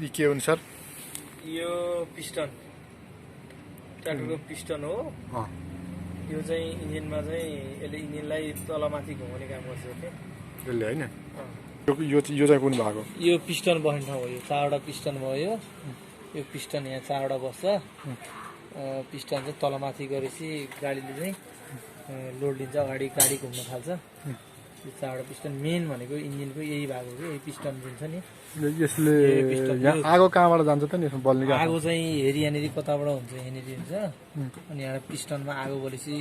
यी के हुन् सर? यो पिस्टन ट्र्याक्टरको पिस्टन हो। अँ, यो चाहिँ इन्जिनमा चाहिँ यसले इन्जिनलाई तलमाथि घुमाउने काम गर्छ के। यसले होइन? अँ। यो चाहिँ कुन भएको? यो पिस्टन बस्ने ठाउँ हो। यो 4वटा पिस्टन भयो। यो पिस्टन यहाँ 4वटा बस्छ। पिस्टन चाहिँ तलमाथि गरेपछि गाडीले चाहिँ लोड लिन्छ, अगाडि गाडी घुम्न थाल्छ। यो 4वटा पिस्टन मेन भनेको इन्जिनको यही भाग हो कि, यही पिस्टन जुन छ नि। यसले यहाँ आगो कहाँबाट जान्छ त नि यसमा बल्ने? आगो चाहिँ हेरी यहाँनिर कताबाट हुन्छ, यहाँनिर हुन्छ। अनि यहाँ पिस्टनमा आगो बलेपछि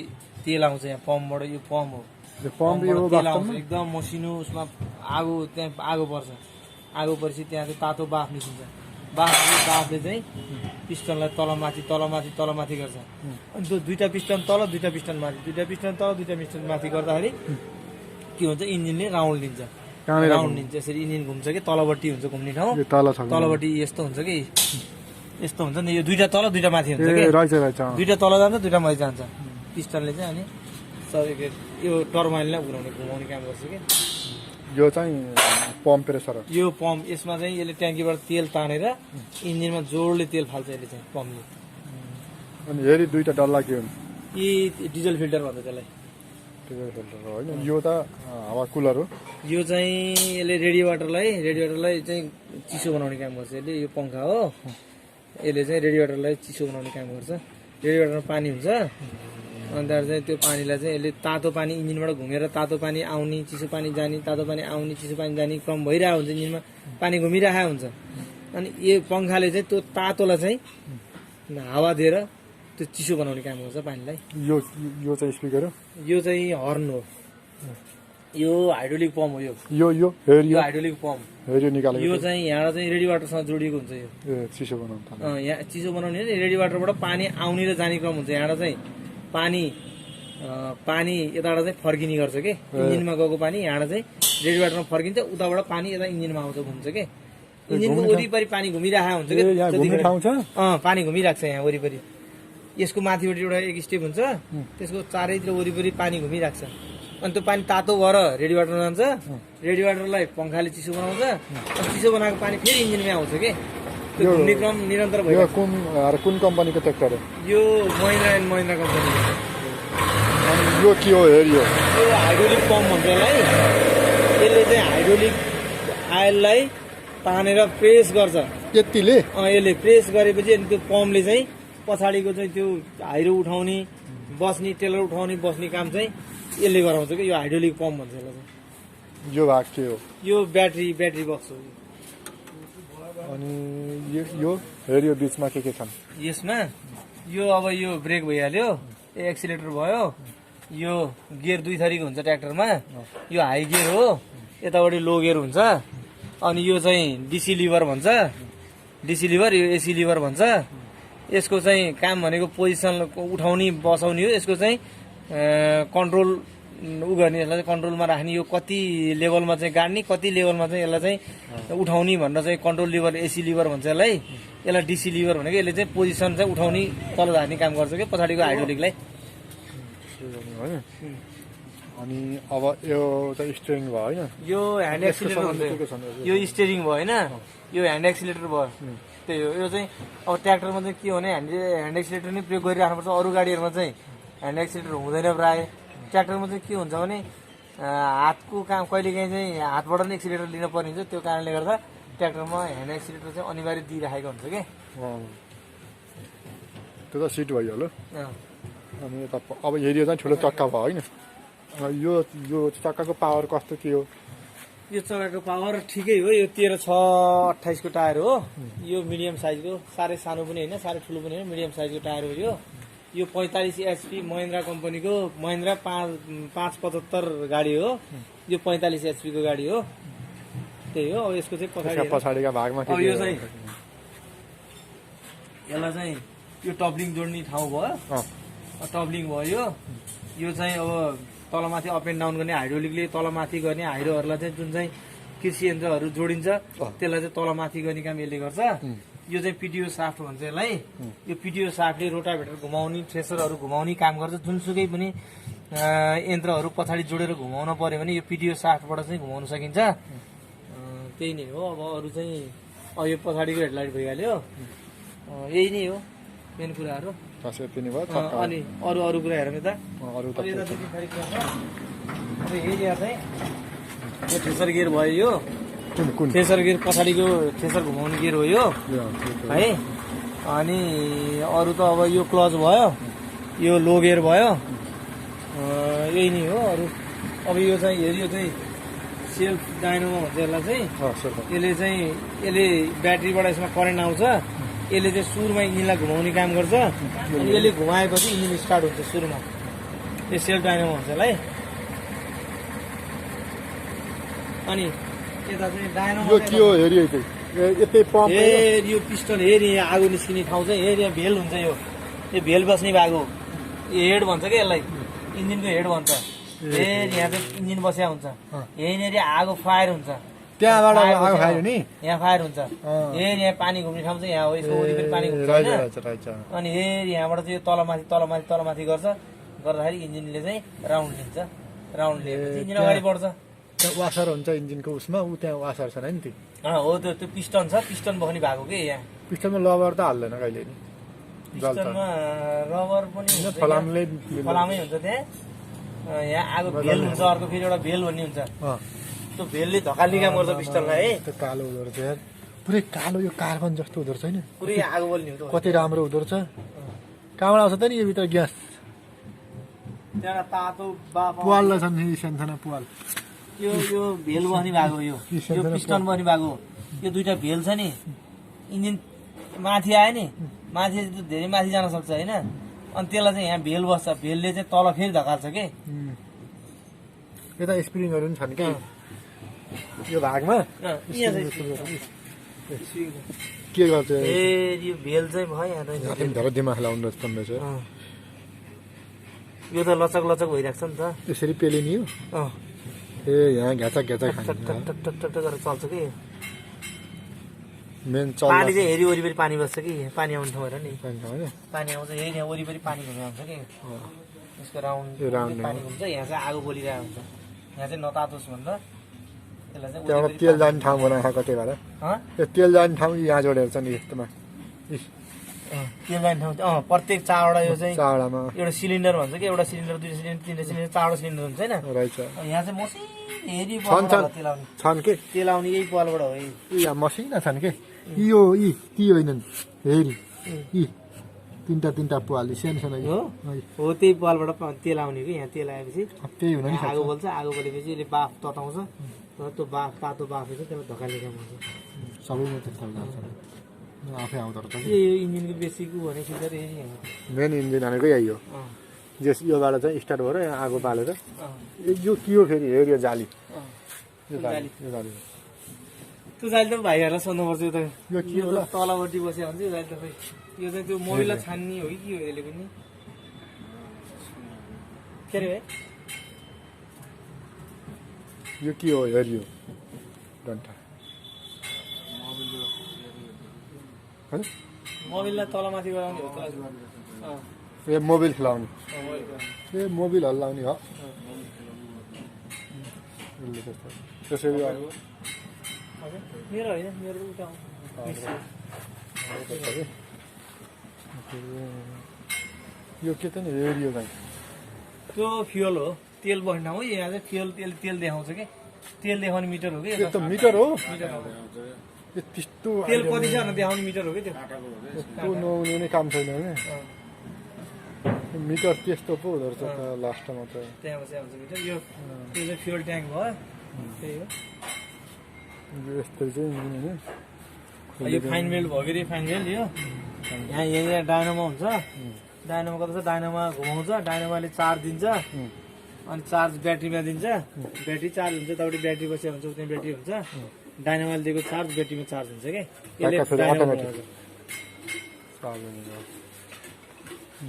तेल आउँछ यहाँ पम्पबाट। यो पम्प हो। यो पम्प यो तेल आउँछ एकदम मसिनो, उसमा आगो त्यहाँ आगो पर्छ। आगो परेपछि त्यहाँ चाहिँ तातो बाफ निस्किन्छ। बाफले चाहिँ पिस्टनलाई तलमाथि गर्छ। अनि त्यो 2टा पिस्टन तल 2टा पिस्टन माथि, 2टा पिस्टन तल 2टा पिस्टन माथि गर्दाखेरि के हुन्छ, इन्जिनले राउन्ड लिन्छ। राउन्ड लिन्छ यसरी इन्जिन घुम्छ कि, तलपट्टि हुन्छ घुम्ने ठाउँ। तलपट्टि यस्तो हुन्छ कि, यस्तो हुन्छ नि। यो 2टा तल 2टा माथि हुन्छ कि, 2टा तल जान्छ 2टा माथि जान्छ पिस्टनले चाहिँ। अनि यो टर्बाइनलाई घुमाउने काम गर्छ कि। यो चाहिँ पम्प प्रेसर हो। यो पम्प, यसमा चाहिँ यसले ट्याङ्कीबाट तेल तानेर इन्जिनमा जोडले तेल फाल्छ यसले चाहिँ पम्पले। अनि हेरी 2टा डल्ला के हुन्? यी डिजल फिल्टर भन्छ त्यसलाई। होइन, यो त हावा कुलर हो। यो चाहिँ यसले रेडिएटरलाई चाहिँ चिसो बनाउने काम गर्छ यसले। यो पङ्खा हो, यसले चाहिँ रेडिएटरलाई चिसो बनाउने काम गर्छ। रेडिएटरमा पानी हुन्छ, अन्त चाहिँ त्यो पानीलाई चाहिँ यसले तातो पानी इन्जिनबाट घुमेर तातो पानी आउने, चिसो पानी जाने, तातो पानी आउने, चिसो पानी जाने क्रम भइरहेको हुन्छ। इन्जिनमा पानी घुमिरहेको हुन्छ। अनि यो पङ्खाले चाहिँ त्यो तातोलाई चाहिँ हावा दिएर त्यो चिसो बनाउने काम गर्छ पानीलाई। यो चाहिँ स्पिकर हो। यो चाहिँ हर्न हो। यो हाइड्रोलिक पम्प हो। यो हाइड्रोलिक पम्प निकालेको। यो चाहिँ यहाँ चाहिँ रेडिएटरसँग जोडिएको हुन्छ। यो चिसो बनाउनु थाल्छ। यहाँ चिसो बनाउने रेडिएटरबाट पानी आउने र जाने क्रम हुन्छ। यहाँ चाहिँ पानी यताबाट चाहिँ फर्किने गर्छ के, इन्जिनमा गएको पानी यहाँ चाहिँ रेडिएटरमा फर्किन्छ, उताबाट पानी यता इन्जिनमा आउँछ, घुम्छ के। इन्जिनको वरिपरि पानी घुमिरहेको हुन्छ कि। पानी घुमिरहेको छ यहाँ वरिपरि। यसको माथिबाट एउटा एक स्टेप हुन्छ, त्यसको चारैतिर वरिपरि पानी घुमिरहेको छ। अनि त्यो पानी तातो भएर रेडिएटरमा जान्छ। रेडिएटरलाई पङ्खाले चिसो बनाउँछ। अनि चिसो बनाएको पानी फेरि इन्जिनमै आउँछ के। त्यो घुम्ने क्रम निरन्तर भयो। कुन कम्पनीको ट्र्याक्टर हो? यो महिन्द्रा एन्ड महिन्द्रा कम्पनी। यो के हो? यो हाइड्रोलिक पम्प भन्छ यसलाई। यसले चाहिँ हाइड्रोलिक आयललाई तानेर प्रेस गर्छ यतिले। यसले प्रेस गरेपछि अनि त्यो पम्पले चाहिँ पछाडिको चाहिँ त्यो हाइरो उठाउने, बस्ने, टेलर उठाउने बस्ने काम चाहिँ यसले गराउँछ कि। यो हाइड्रोलिक पम्प भन्छ यसलाई चाहिँ। यो भाग के हो? यो ब्याट्री बक्स हो। अनि यो बिचमा के छन् यसमा? यो अब यो ब्रेक भइहाल्यो, एक्सिलेटर भयो, यो गियर 2 थरीको हुन्छ ट्र्याक्टरमा। यो हाई गियर हो, यतापट्टि लो गियर हुन्छ। अनि यो चाहिँ डिसी लिभर भन्छ, डिसी लिभर। यो एसी लिभर भन्छ। यसको चाहिँ काम भनेको पोजिसन उठाउने बसाउने हो। यसको चाहिँ कन्ट्रोल गर्ने, यसलाई चाहिँ कन्ट्रोलमा राख्ने। यो कति लेभलमा चाहिँ गाड्ने, कति लेभलमा चाहिँ यसलाई चाहिँ उठाउने भनेर चाहिँ कन्ट्रोल लिभर, एसी लिभर भन्छ यसलाई। यसलाई डिसी लिभर भनेको यसले चाहिँ पोजिसन चाहिँ उठाउने, तल झार्ने काम गर्छ कि पछाडिको हाइड्रोलिकलाई। अनि अब यो चाहिँ स्टियरिङ भयो होइन? यो ह्यान्ड एक्सिलेटर हुन्छ। यो स्टियरिङ भयो होइन, यो ह्यान्ड एक्सिलेटर भयो। त्यही हो। यो चाहिँ अब ट्र्याक्टरमा चाहिँ के हो भने ह्यान्ड एक्सिलेटर नै प्रयोग गरिराख्नुपर्छ। अरू गाडीहरूमा चाहिँ ह्यान्ड एक्सिलेटर हुँदैन प्राय। ट्र्याक्टरमा चाहिँ के हुन्छ भने हातको काम कहिलेकाहीँ चाहिँ हातबाट नै एक्सिलेटर लिन पर्ने हुन्छ। त्यो कारणले गर्दा ट्र्याक्टरमा ह्यान्ड एक्सिलेटर चाहिँ अनिवार्य दिइराखेको हुन्छ क्या। त्यो त सिट भइहाल्यो। अनि अब हेरियो चाहिँ ठुलो चक्का भयो होइन? यो चक्काको पावर कस्तो के हो? यो चक्काको पावर ठिकै हो। यो 13/6/28 को टायर हो। यो मिडियम साइजको, साह्रै सानो पनि होइन, साह्रै ठुलो पनि होइन, मिडियम साइजको टायर हो। यो 45 HP महिन्द्रा कम्पनीको महिन्द्रा 575 गाडी हो। यो 45 HP को गाडी हो। त्यही हो। अब यसको चाहिँ पछाडिका भागमा यो चाहिँ यसलाई चाहिँ यो टपलिङ जोड्ने ठाउँ भयो। टपलिङ भयो। यो चाहिँ अब तलमाथि अप एन्ड डाउन गर्ने, हाइड्रोलिकले तलमाथि गर्ने हाइरोहरूलाई चाहिँ जुन चाहिँ कृषि यन्त्रहरू जोडिन्छ त्यसलाई चाहिँ तलमाथि गर्ने काम यसले गर्छ। यो चाहिँ पिटिओ साफ्ट भन्छ यसलाई। यो पिटिओ साफ्टले रोटाभेटर घुमाउने, थ्रेसरहरू घुमाउने काम गर्छ। जुनसुकै पनि यन्त्रहरू पछाडि जोडेर घुमाउन पर्यो भने यो पिटिओ साफ्टबाट चाहिँ घुमाउन सकिन्छ। त्यही नै हो। अब अरू चाहिँ अब यो पछाडिको हेडलाइट भइहाल्यो यही नै हो मेन कुराहरू बस यति नै भयो अनि अरू अरू कुरा हेरौँ यता अरू त अब यता चाहिँ पछाडि कुरा छ अब एरिया चाहिँ यो थ्रेसर गियर भयो यो कुन थ्रेसर गियर पछाडिको थ्रेसर घुमाउने गियर हो यो है अनि अरू त अब यो क्लच भयो यो लो गियर भयो यही नै हो अरू अब यो चाहिँ हेऱ्यो चाहिँ सेल्फ डाइनोमा भन्छ यसलाई चाहिँ यसले ब्याट्रीबाट यसमा करेन्ट आउँछ यसले चाहिँ सुरुमा इन्जिनलाई घुमाउने काम गर्छ अनि यसले घुमाएपछि इन्जिन स्टार्ट हुन्छ सुरुमा यो सेल्फ डाइनोमा भन्छ यसलाई अनि यता चाहिँ डाइनोमा यो के हो हेरी यतै पम्प यो पिस्टन हेरी आगो निस्किने ठाउँ चाहिँ हेरी भेल हुन्छ यो भेल बस्ने भाग हो यो हेड भन्छ क्या यसलाई इन्जिनको हेड भन्छ फेरि यहाँ चाहिँ इन्जिन बस्या हुन्छ यहीँनिर आगो फायर हुन्छ त्यहाँबाट आगो फायर नि यहाँ फायर हुन्छ यहाँ पानी घुम्ने ठाउँ चाहिँ यहाँ हो यसको वरिपरि पानी घुम्छ अनि यहाँबाट चाहिँ यो तलमाथि गर्छ गर्दाखेरि इन्जिनले चाहिँ राउन्ड लिन्छ राउन्ड लिएपछि इन्जिन अगाडि बढ्छ वासर हुन्छ इन्जिनको उसमा ऊ त्यहाँ वासर छ नि हो त्यो पिस्टन छ पिस्टन बस्ने भएको के यहाँ पिस्टनमा लबर त हाल्दैन कहिले नि पिस्टनमा रबर पनि फलामै हुन्छ त्यहाँ यहाँ आगो भेल हुन्छ अर्को फेरि एउटा भेल भन्ने हुन्छ त्यो भेलले धकाल्ने काम गर्छ पिस्टनलाई है त्यो कालो हुँदो रहेछ यार पुरै कालो यो कार्बन जस्तो हुँदो रहेछ होइन पुरै आगो बल्ने हुन्छ कति राम्रो हुँदो रहेछ कहाँबाट आउँछ त नि यो भित्र ग्यास त्यहाँ तातो पुवाल छ नि सानसाना पुवाल यो भेल बस्ने भएको हो यो पिस्टन बस्ने भएको हो यो दुइटा भेल छ नि इन्जिन माथि आयो नि माथि धेरै माथि जान सक्छ होइन अनि त्यसलाई चाहिँ यहाँ भेल बस्छ भेलले चाहिँ तल फेरि धकाल्छ के यता स्प्रिङहरू पनि छन् कि यो भागमा के गर्छ यो भेल चाहिँ भयो यहाँ धेरै दिमाग लाउनु पर्ने छ यो त लचक लचक भइरहेको छ नि त यसरी पेलिने हो ए यहाँ घ्याचक घ्याचक गरेर चल्छ कि मेन पानी चाहिँ हेरी वरिपरि पानी बस्छ कि पानी आउने ठाउँ हेर नि पानी आउँछ यही यहाँ वरिपरि पानी घुम्नु आउँछ कि यसको राउन्ड पानी घुम्छ यहाँ चाहिँ आगो बोलिरहेको हुन्छ यहाँ चाहिँ नतातोस् भनेर त्यसलाई चाहिँ तेल जाने ठाउँ बनाएको कति भएर यो तेल जाने ठाउँ यहाँ जोडेर छ नि यस्तोमा तेल जाने ठाउँ प्रत्येक चारवटा यो चाहिँ चारवटामा एउटा सिलिन्डर भन्छ कि एउटा सिलिन्डर दुईटा सिलिन्डर तिनवटा सिलिन्डर चारवटा सिलिन्डर हुन्छ होइन रहेछ यहाँ चाहिँ मसिनो हेरी तेल आउने छन् के तेल आउने यही पालबाट हो यहाँ मसिना छन् के यो ती होइनन् हेरी यी तिनवटा पाल सानो सानो हो त्यही पालबाट तेल आउने कि यहाँ तेल आएपछि त्यही हुन नि आगो बल्छ आगो बलेपछि यसले बाफ तताउँछ त्यो बाफ तातो बाफले चाहिँ त्यसलाई धकाल्ने काम गर्छ सबैमा त्यस्तो आफै आउँदो रहेछ यो इन्जिनको बेसिक भनेको मेन इन्जिन भनेको यही हो जस योबाट चाहिँ स्टार्ट भएर यहाँ आगो बालेर यो के हो फेरि हेऱ्यो जाली यो जाली त्यो जाली त भाइहरूलाई सोध्नुपर्छ यो के हो तलपट्टि बस्यो भने चाहिँ यो जाली त यो चाहिँ त्यो मोबिललाई छान्ने हो कि के हो यसले पनि के अरे यो के हो हेऱ्यो डन्ठा मोबिललाई तलमाथि गराउने हो ए मोबिल खेलाउने ए मोबिल हल्लाउने हो त्यसरी मेरो होइन मेरो उता यो के त नि हेरियो भाइ त्यो फ्युल हो तेल बस्ने हो यहाँ चाहिँ तेल देखाउँछ कि तेल देखाउने मिटर हो कि यो त मिटर हो त्यस्तो तेल कति छ भने देखाउने मिटर हो कि त्यो नहुने नै काम छैन मिटर त्यस्तो पो हुँदो रहेछ त लास्टमा त त्यहाँ आउँछ मिटर यो चाहिँ फ्युल ट्याङ्क भयो त्यही हो यस्तो चाहिँ यो फाइन बेल्ट भयो कि फाइन बेल्ट यो यहाँ डाइनोमा हुन्छ डाइनोमा कता छ डाइनोमा घुमाउँछ डाइनोमाले चार्ज दिन्छ अनि चार्ज ब्याट्रीमा दिन्छ ब्याट्री चार्ज हुन्छ तपाईँले ब्याट्री बसेर हुन्छ त्यहाँ ब्याट्री हुन्छ डाइनोमाले दिएको चार्ज ब्याट्रीमा चार्ज हुन्छ क्या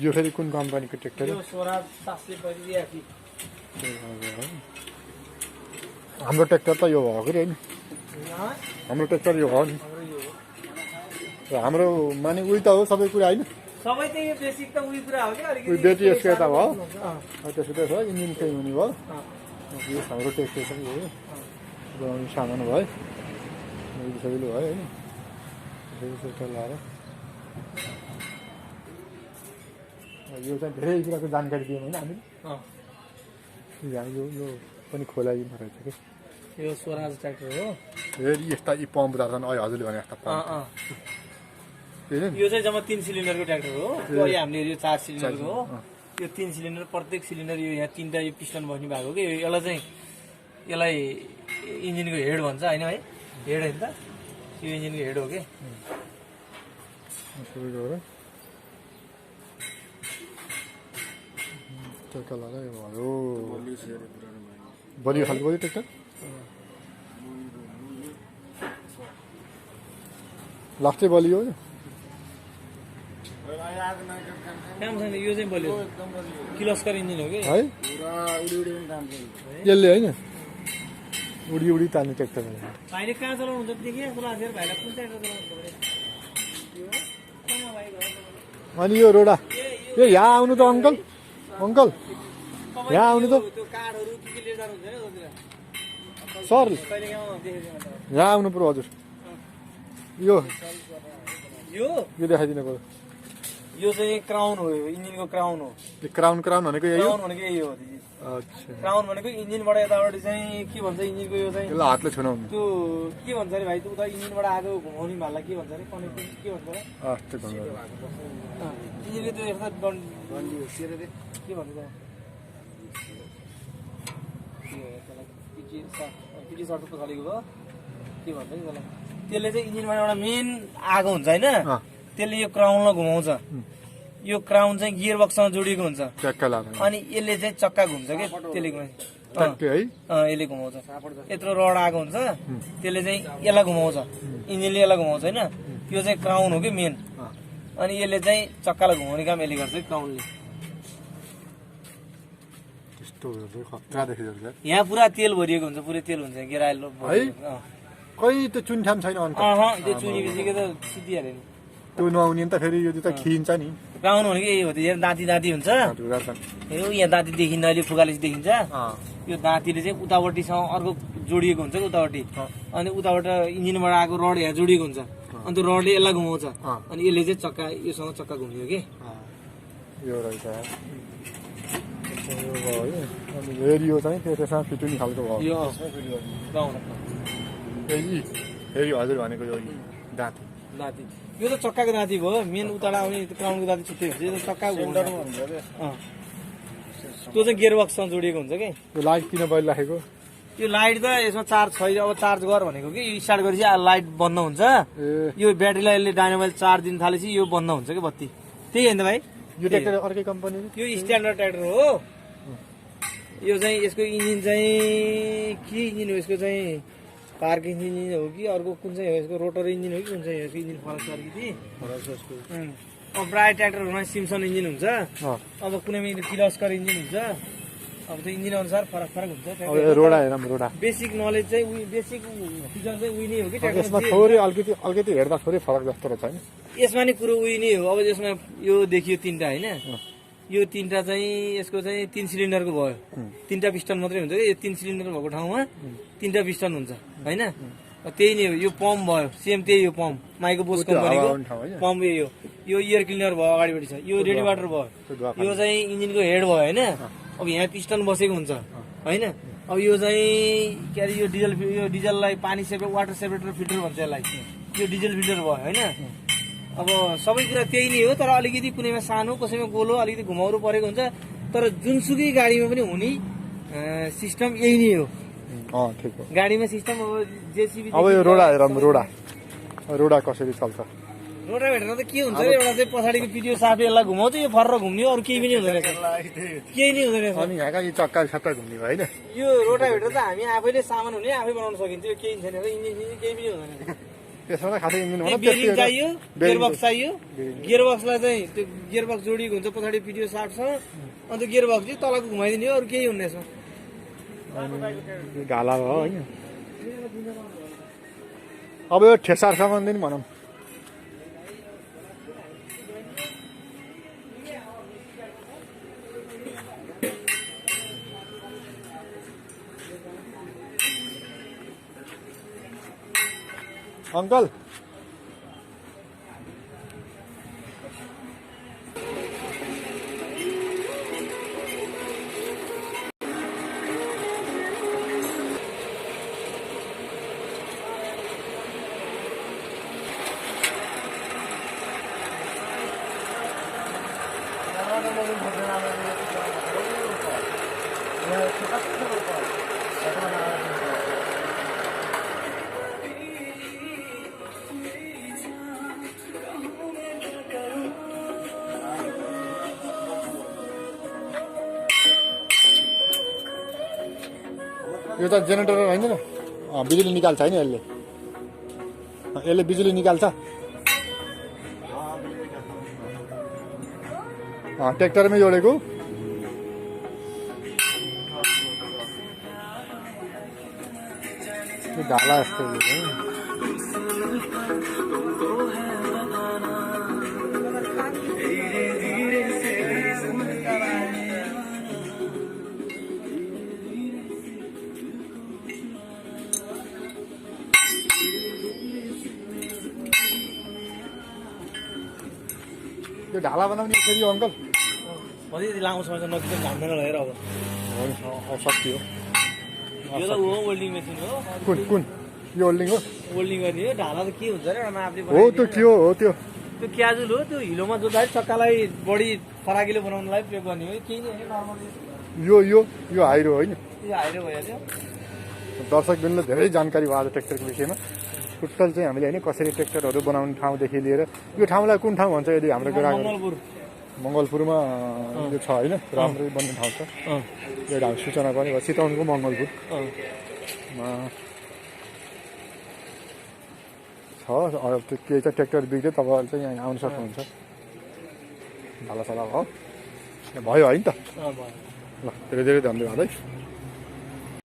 यो फेरि कुन कम्पनीको ट्र्याक्टर हो स्वराज 785 हाम्रो ट्र्याक्टर त यो हो कि होइन हाम्रो ट्र्याक्टर यो हो नि हाम्रो माने उही त हो सबै कुरा होइन सबै चाहिँ यो बेसिक त उही कुरा हो कि अलिकति ब्याट्री यसको यता भयो त्यसो त्यसो इन्जिन चाहिँ हुने भयो यो हाम्रो ट्र्याक्टर पनि हो बनाउने सामान भयो सजिलो भयो होइन यो चाहिँ धेरै कुराको जानकारी दियौँ होइन हामीले अँ, यहाँ यो यो पनि खोलाइदिनु रहेछ कि यो स्वराज ट्र्याक्टर हो। फेरि यस्ता यी पम्पहरू छन् अहिले हजुरले भने जस्ता अँ, पम्प अँ। होइन नि यो चाहिँ जम्मा 3 सिलिन्डरको ट्र्याक्टर हो। अहिले हामीले यो 4 सिलिन्डरको हो। अँ। यो 3 सिलिन्डर, प्रत्येक सिलिन्डर यो यहाँ 3टा यो पिस्टन बस्ने भएको कि यसलाई चाहिँ यसलाई इन्जिनको हेड भन्छ होइन है, हेड होइन त, यो इन्जिनको हेड हो कि। सुरु गरेर ट्र्याक्टर लगाएर भयो बलियो खालको बलियो ट्र्याक्टर लास्टै बलियो हो काम छैन, यो चाहिँ बलियो किलोस्कर इन्जिन हो कि। है यसले होइन उडी उडी तान्ने ट्र्याक्टर भाइले कहाँ चलाउनुहुन्छ देखिया भाइलाई कुन ट्र्याक्टर चलाउनु पर्यो? यो कहाँ भाइ घर? अनि यो रोडा ए यहाँ आउनु त अङ्कल अङ्कल यहाँ आउनु त त्यो काठहरू के लिएर जानुहुन्छ हैन उतिर? सर कहिले कहाँ देखेको यहाँ आउनु पर्यो हजुर यो यो यो देखाइदिनु पर्यो यो चाहिँ क्राउन हो, यो इन्जिनको क्राउन हो। यो क्राउन क्राउन भनेको यही हो क्राउन भनेको यही हो दिदी। अच्छा क्राउन भनेको इन्जिनबाट यताबाट चाहिँ के भन्छ इन्जिनको यो चाहिँ यसलाई हातले छुनाउनु त्यो के भन्छ अरे भाइ, त्यो उता इन्जिनबाट आएको घुमाउने भाललाई के भन्छ अरे, कनेक्टिङ के भन्छ अरे? अस्ति भन्नु इन्जिनको त्यो यस्तो डन्डी हो के भन्छ त? पिटी सर्ट पछाडिको भयो के भन्छ नि त्यसलाई? त्यसले चाहिँ इन्जिनमा एउटा मेन आगो हुन्छ होइन, त्यसले यो क्राउनलाई घुमाउँछ। यो क्राउन चाहिँ गियर बक्ससँग जोडिएको हुन्छ ट्याक्का लाग्यो अनि यसले चाहिँ चक्का घुम्छ कि त्यसले ट्याक्कै है यसले घुमाउँछ। यत्रो रड आएको हुन्छ त्यसले चाहिँ यसलाई घुमाउँछ, इन्जिनले यसलाई घुमाउँछ होइन। यो चाहिँ क्राउन हो कि मेन, अनि यसले चाहिँ चक्कालाई घुमाउने काम यसले गर्छ कि क्राउनले। त्यस्तो खतरा देखिन्छ यहाँ पुरा तेल भरिएको हुन्छ, पुरै तेल हुन्छ गेराइलो कहीँ त चुनठाम छैन अन्त त्यो चुनी बिचेको त सिद्धिहाल्यो नि। त्यो नआउने नि त फेरि यो त खिन्छ नि क्राउन भनेको यही हो, त्यो दाँती दाँती हुन्छ। यो यहाँ दाँती देखिन्न, अहिले फुगाले देखिन्छ। यो दाँतीले चाहिँ उतापट्टिसँग अर्को जोडिएको हुन्छ कि उतापट्टि, अनि उताबाट इन्जिनबाट आएको रड यहाँ जोडिएको हुन्छ, अनि त्यो रडले यसलाई घुमाउँछ अनि यसले चाहिँ चक्का योसँग चक्का घुम्यो कि। यो रहेछ यो भयो है अनि रेडियो चाहिँ त्यसमा फिटिने खालको भयो यो क्राउन फेरि हजुर भनेको यो दाँती दाँती यो त चक्काको दाँती भयो, मेन उताबाट आउने क्राउनको दाँती छुट्टै हुन्छ। यो त चक्का त्यो चाहिँ गियर बक्ससँग जोडिएको हुन्छ कि। यो लाइट किन बलि राखेको यो लाइट त यसमा चार्ज छैन, अब चार्ज गर भनेको कि यो स्टार्ट गरेपछि लाइट बन्द हुन्छ। यो ब्याट्रीलाई यसले डाइनामाइल चार्ज दिन थालेपछि यो बन्द हुन्छ कि बत्ती, त्यही होइन त भाइ? यो ट्र्याक्टर अर्कै कम्पनी यो स्ट्यान्डर्ड ट्र्याक्टर हो। यो चाहिँ यसको इन्जिन चाहिँ के इन्जिन हो? यसको चाहिँ पार्क इन्जिन हो कि अर्को कुन चाहिँ हो? यसको रोटर इन्जिन हो कि कुन चाहिँ हो? यसको इन्जिन फरक छ अलिकति। अब प्रायः ट्र्याक्टरहरूमा सिम्सन इन्जिन हुन्छ, अब कुनैमा किलोस्कर इन्जिन हुन्छ। अब त्यो इन्जिन अनुसार फरक फरक हुन्छ। रोडा हेरौँ रोडा बेसिक नलेज चाहिँ बेसिक फिचर चाहिँ उही नै हो कि यसमा थोरै अलिकति हेर्दा थोरै फरक जस्तो रहेछ होइन यसमा नि कुरो उही नै हो। अब यसमा यो देखियो 3टा होइन, यो 3टा चाहिँ यसको चाहिँ 3 सिलिन्डरको भयो, 3टा पिस्टन मात्रै हुन्छ कि। यो 3 सिलिन्डर भएको ठाउँमा 3टा पिस्टन हुन्छ होइन। त्यही नै हो, यो पम्प भयो सेम त्यही हो, पम्प माइक्रो बोस कम्पनीको पम्प यही हो। यो एयर क्लिनर भयो अगाडिपट्टि छ, यो रेडिएटर भयो, यो चाहिँ इन्जिनको हेड भयो होइन। अब यहाँ पिस्टन बसेको हुन्छ होइन। अब यो चाहिँ के अरे यो डिजललाई पानी वाटर सेपरेटर फिल्टर भन्छ यसलाई, यो डिजल फिल्टर भयो होइन। अब सबै कुरा त्यही नै हो, तर अलिकति कुनैमा सानो कसैमा गोलो अलिकति घुमाउरो परेको हुन्छ, तर जुनसुकै गाडीमा पनि हुने सिस्टम यही नै हो। ठिक हो गाडीमा सिस्टम अब जेसीबी। अब यो रोडा हेरौँ रोडा कसरी चल्छ? रोडा भेटेर त के हुन्छ रे, एउटा चाहिँ पछाडिको पिडियो साफे यसलाई घुमाउँछ, यो फर्र घुम्ने, अरू केही पनि हुँदैन रहेछ, केही नै हुँदैन रहेछ। अनि यहाँका यी चक्का सट्टा घुम्ने भयो होइन। यो रोडा भेटेर त हामी आफैले सामान हुने आफै बनाउन सकिन्छ, यो केही छैन, इन्जिन केही पनि हुँदैन। त्यसमा खासै इन्जिन बेरिङ चाहियो, गियरबक्स चाहियो, गियरबक्सलाई चाहिँ त्यो गियरबक्स जोडिएको हुन्छ पछाडि पिडियो साटसँग, अन्त गियरबक्स चाहिँ तलको घुमाइदिने हो, अरू केही हुन्न यसमा। घाला भयो होइन। अब यो ठेसार सामान पनि भनौँ अङ्कल पनि भोट्न आउने यो त जेनेरेटर होइन र बिजुली निकाल्छ होइन यसले यसले बिजुली निकाल्छ ट्र्याक्टरमै जोडेको ढाला जस्तो यो ढाला बनाउने फेरि हो अङ्कल कति लामो समय नजिक घाम्दैन हेर अब सकियो यो त हो वेल्डिङ मेसिन हो कुन कुन यो होल्डिङ हो वेल्डिङ गर्ने हो ढाला त के हुन्छ र एउटा मापले हो त्यो के हो त्यो त्यो क्याजुल हो त्यो हिलोमा जोड्दाखेरि चक्कालाई बढी फराकिलो बनाउनलाई प्रयोग गर्ने हो केही नै नर्मल यो यो यो हाइरो होइन यो हाइरो भइहाल्यो दर्शकबिनलाई धेरै जानकारी भयो आज ट्र्याक्टरको विषयमा टोटल चाहिँ हामीले होइन कसरी ट्र्याक्टरहरू बनाउने ठाउँदेखि लिएर यो ठाउँलाई कुन ठाउँ भन्छ यदि हाम्रो ग्राहक मङ्गलपुर मङ्गलपुरमा यो छ होइन राम्रै बन्ने ठाउँ छ एउटा हामी सूचना पनि भयो चितवनको मङ्गलपुर छ त्यो केही चाहिँ ट्र्याक्टर बिग्रियो तपाईँहरू चाहिँ यहाँ आउनु सक्नुहुन्छ ढालासाला भयो भयो होइन त ल धेरै धेरै धन्यवाद है